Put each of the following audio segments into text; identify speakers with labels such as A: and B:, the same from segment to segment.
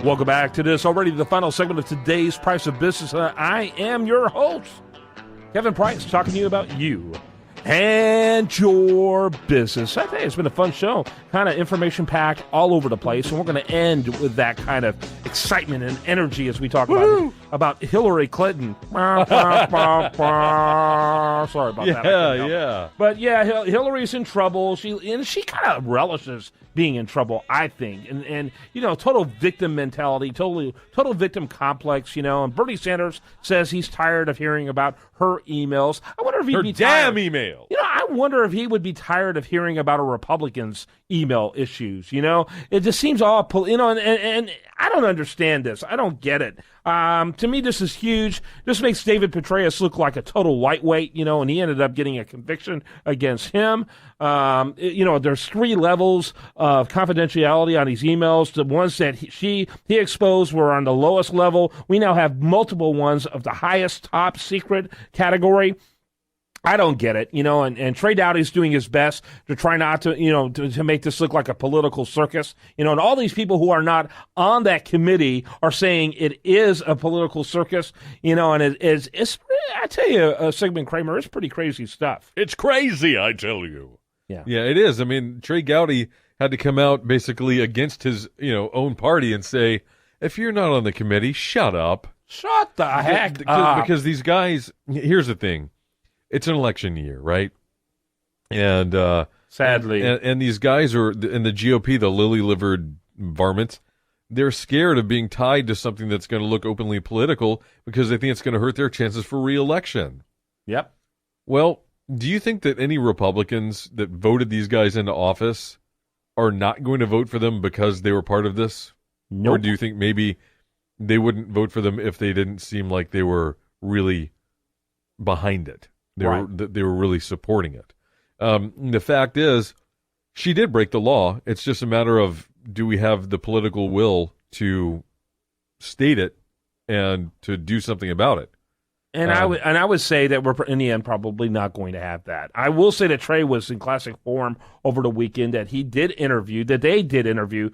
A: Welcome back to this, already the final segment of today's Price of Business. I am your host, Kevin Price, talking to you about you and your business. I think it's been a fun show, kind of information-packed all over the place, and we're going to end with that kind of excitement and energy as we talk about Hillary Clinton. Sorry about that.
B: Yeah.
A: But yeah, Hillary's in trouble. She kind of relishes being in trouble, I think, and total victim mentality, total victim complex, and Bernie Sanders says he's tired of hearing about her emails. I wonder if he'd be tired.
B: Email.
A: I wonder if he would be tired of hearing about a Republican's email issues. It just seems all, and I don't understand this. I don't get it. To me, this is huge. This makes David Petraeus look like a total lightweight, and he ended up getting a conviction against him. There's 3 levels of confidentiality on these emails. The ones that he exposed were on the lowest level. We now have multiple ones of the highest top secret category. I don't get it, and Trey Dowdy's doing his best to try not to, to make this look like a political circus, and all these people who are not on that committee are saying it is a political circus, and it's I tell you, Sigmund Kramer, it's pretty crazy stuff.
B: It's crazy, I tell you.
A: Yeah,
B: it is. I mean, Trey Dowdy had to come out basically against his, own party and say, if you're not on the committee, shut up.
A: Shut the heck up.
B: Because these guys, here's the thing. It's an election year, right? And
A: sadly,
B: and these guys are in the GOP, the lily-livered varmints. They're scared of being tied to something that's going to look openly political because they think it's going to hurt their chances for re-election.
A: Yep.
B: Well, do you think that any Republicans that voted these guys into office are not going to vote for them because they were part of this?
A: Nope.
B: Or do you think maybe they wouldn't vote for them if they didn't seem like they were really behind it? They were really supporting it. The fact is, she did break the law. It's just a matter of, do we have the political will to state it and to do something about it?
A: And I would say that we're in the end probably not going to have that. I will say that Trey was in classic form over the weekend. That they did interview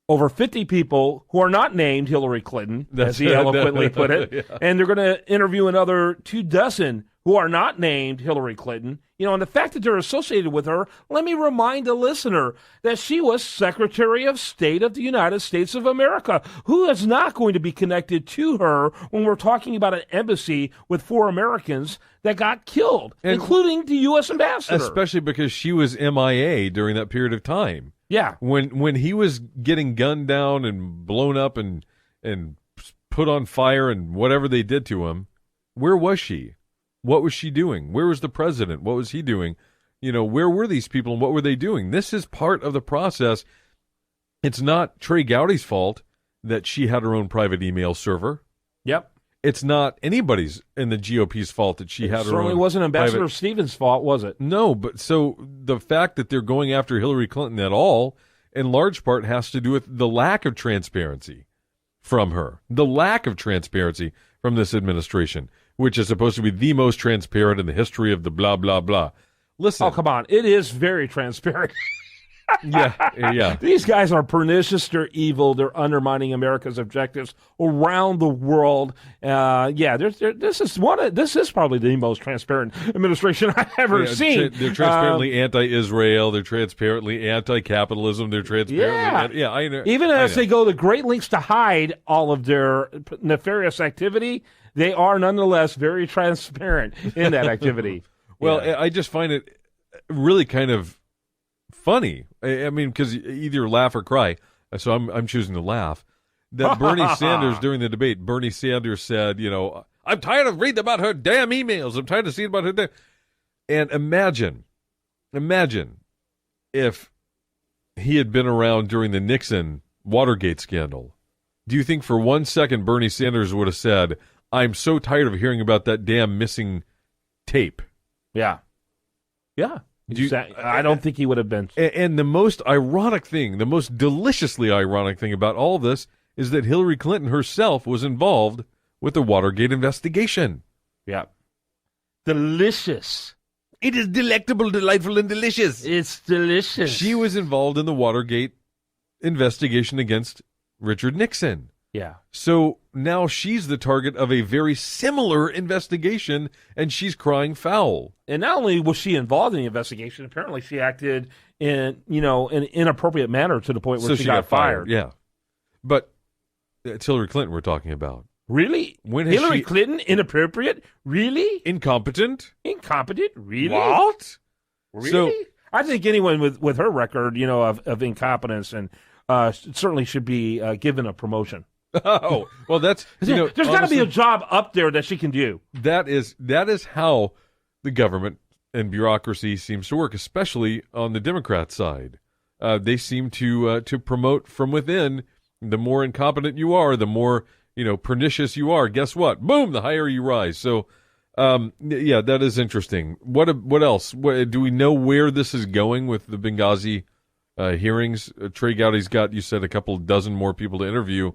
A: over 50 people who are not named Hillary Clinton, as he eloquently put it, yeah. And they're going to interview another 24 who are not named Hillary Clinton. And the fact that they're associated with her, let me remind the listener that she was Secretary of State of the United States of America. Who is not going to be connected to her when we're talking about an embassy with 4 Americans that got killed, including the U.S. ambassador?
B: Especially because she was MIA during that period of time.
A: Yeah.
B: When he was getting gunned down and blown up and put on fire and whatever they did to him, where was she? What was she doing? Where was the president? What was he doing? Where were these people and what were they doing? This is part of the process. It's not Trey Gowdy's fault that she had her own private email server.
A: Yep.
B: It's not anybody's in the GOP's fault that she had her own. It
A: certainly wasn't Ambassador Stevens' fault, was it?
B: No, but so the fact that they're going after Hillary Clinton at all, in large part, has to do with the lack of transparency from her. The lack of transparency from this administration, which is supposed to be the most transparent in the history of the blah, blah, blah. Listen.
A: Oh, come on. It is very transparent.
B: Yeah.
A: These guys are pernicious. They're evil. They're undermining America's objectives around the world. This is probably the most transparent administration I've ever seen.
B: They're transparently anti-Israel. They're transparently anti-capitalism. They're transparently, I know.
A: Even as they go to great lengths to hide all of their nefarious activity, they are nonetheless very transparent in that activity.
B: Well, I just find it really kind of funny. I mean, because either laugh or cry. So I'm choosing to laugh. That Bernie Sanders, during the debate, Bernie Sanders said, I'm tired of reading about her damn emails. I'm tired of seeing about her. And imagine if he had been around during the Nixon Watergate scandal. Do you think for 1 second Bernie Sanders would have said, I'm so tired of hearing about that damn missing tape?
A: Yeah. I don't think he would have been.
B: And the most ironic thing, the most deliciously ironic thing about all this is that Hillary Clinton herself was involved with the Watergate investigation.
A: Yeah. Delicious.
B: It is delectable, delightful, and delicious.
A: It's delicious.
B: She was involved in the Watergate investigation against Richard Nixon.
A: Yeah.
B: So now she's the target of a very similar investigation, and she's crying foul.
A: And not only was she involved in the investigation, apparently she acted in an inappropriate manner to the point where she got fired.
B: Yeah. But it's Hillary Clinton we're talking about.
A: Really?
B: When has
A: Hillary
B: she...
A: Clinton, inappropriate? Really?
B: Incompetent?
A: Incompetent? Really?
B: What?
A: Really?
B: So,
A: I think anyone with her record, of incompetence and certainly should be given a promotion.
B: Oh, well, that's
A: there's got to be a job up there that she can do.
B: That is how the government and bureaucracy seems to work, especially on the Democrat side. They seem to promote from within. The more incompetent you are, the more pernicious you are. Guess what? Boom! The higher you rise. So, yeah, that is interesting. What else? Do we know where this is going with the Benghazi hearings? Trey Gowdy's got, you said, a couple dozen more people to interview.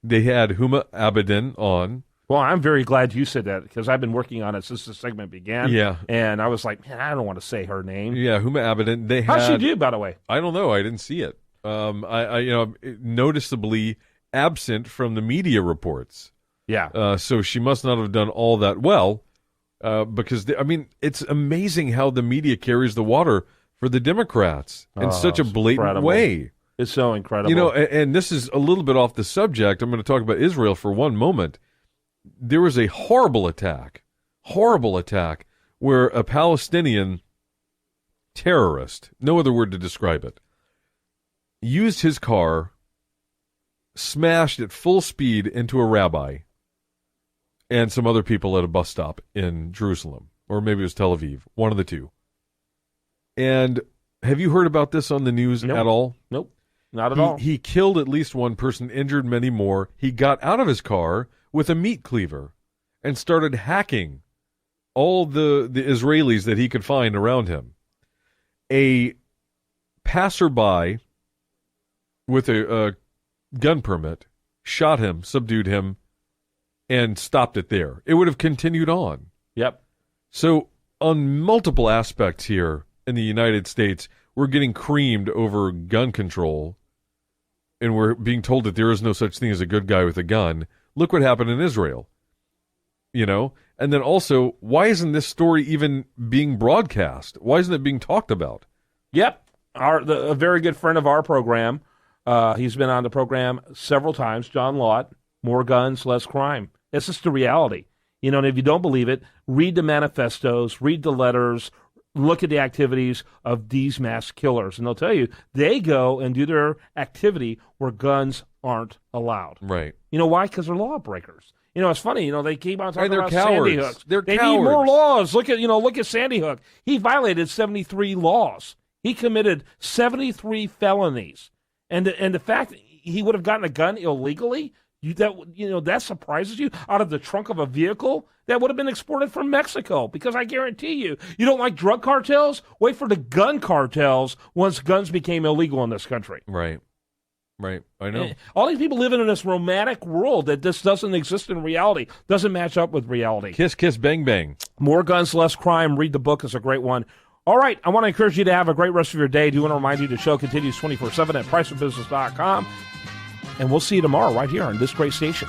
B: They had Huma Abedin on.
A: Well, I'm very glad you said that because I've been working on it since the segment began.
B: Yeah.
A: And I was like, man, I don't want to say her name.
B: Yeah, Huma Abedin.
A: How'd she do, by the way?
B: I don't know. I didn't see it. I noticeably absent from the media reports.
A: Yeah.
B: So she must not have done all that well because, it's amazing how the media carries the water for the Democrats in such a blatant way.
A: It's so incredible.
B: And this is a little bit off the subject. I'm going to talk about Israel for one moment. There was a horrible attack where a Palestinian terrorist, no other word to describe it, used his car, smashed at full speed into a rabbi and some other people at a bus stop in Jerusalem, or maybe it was Tel Aviv, one of the two. And have you heard about this on the news at all?
A: Nope. Not at all.
B: He killed at least one person, injured many more. He got out of his car with a meat cleaver and started hacking all the Israelis that he could find around him. A passerby with a gun permit shot him, subdued him, and stopped it there. It would have continued on.
A: Yep.
B: So on multiple aspects here in the United States, we're getting creamed over gun control, and we're being told that there is no such thing as a good guy with a gun. Look what happened in Israel. And then also, why isn't this story even being broadcast? Why isn't it being talked about?
A: Yep. A very good friend of our program, he's been on the program several times, John Lott, more guns, less crime. It's just the reality. And if you don't believe it, read the manifestos, read the letters, look at the activities of these mass killers, and they'll tell you they go and do their activity where guns aren't allowed.
B: Right.
A: You know why? Because they're lawbreakers. It's funny. They keep on talking about
B: cowards.
A: Sandy Hook. They need more laws. Look at Sandy Hook. He violated 73 laws. He committed 73 felonies, and the fact that he would have gotten a gun illegally. That surprises you? Out of the trunk of a vehicle that would have been exported from Mexico. Because I guarantee you don't like drug cartels? Wait for the gun cartels once guns became illegal in this country.
B: Right. I know.
A: All these people living in this romantic world that this doesn't exist in reality, doesn't match up with reality.
B: Kiss, kiss, bang, bang.
A: More guns, less crime. Read the book. It's a great one. All right, I want to encourage you to have a great rest of your day. I do want to remind you the show continues 24/7 at priceofbusiness.com. And we'll see you tomorrow right here on this great station.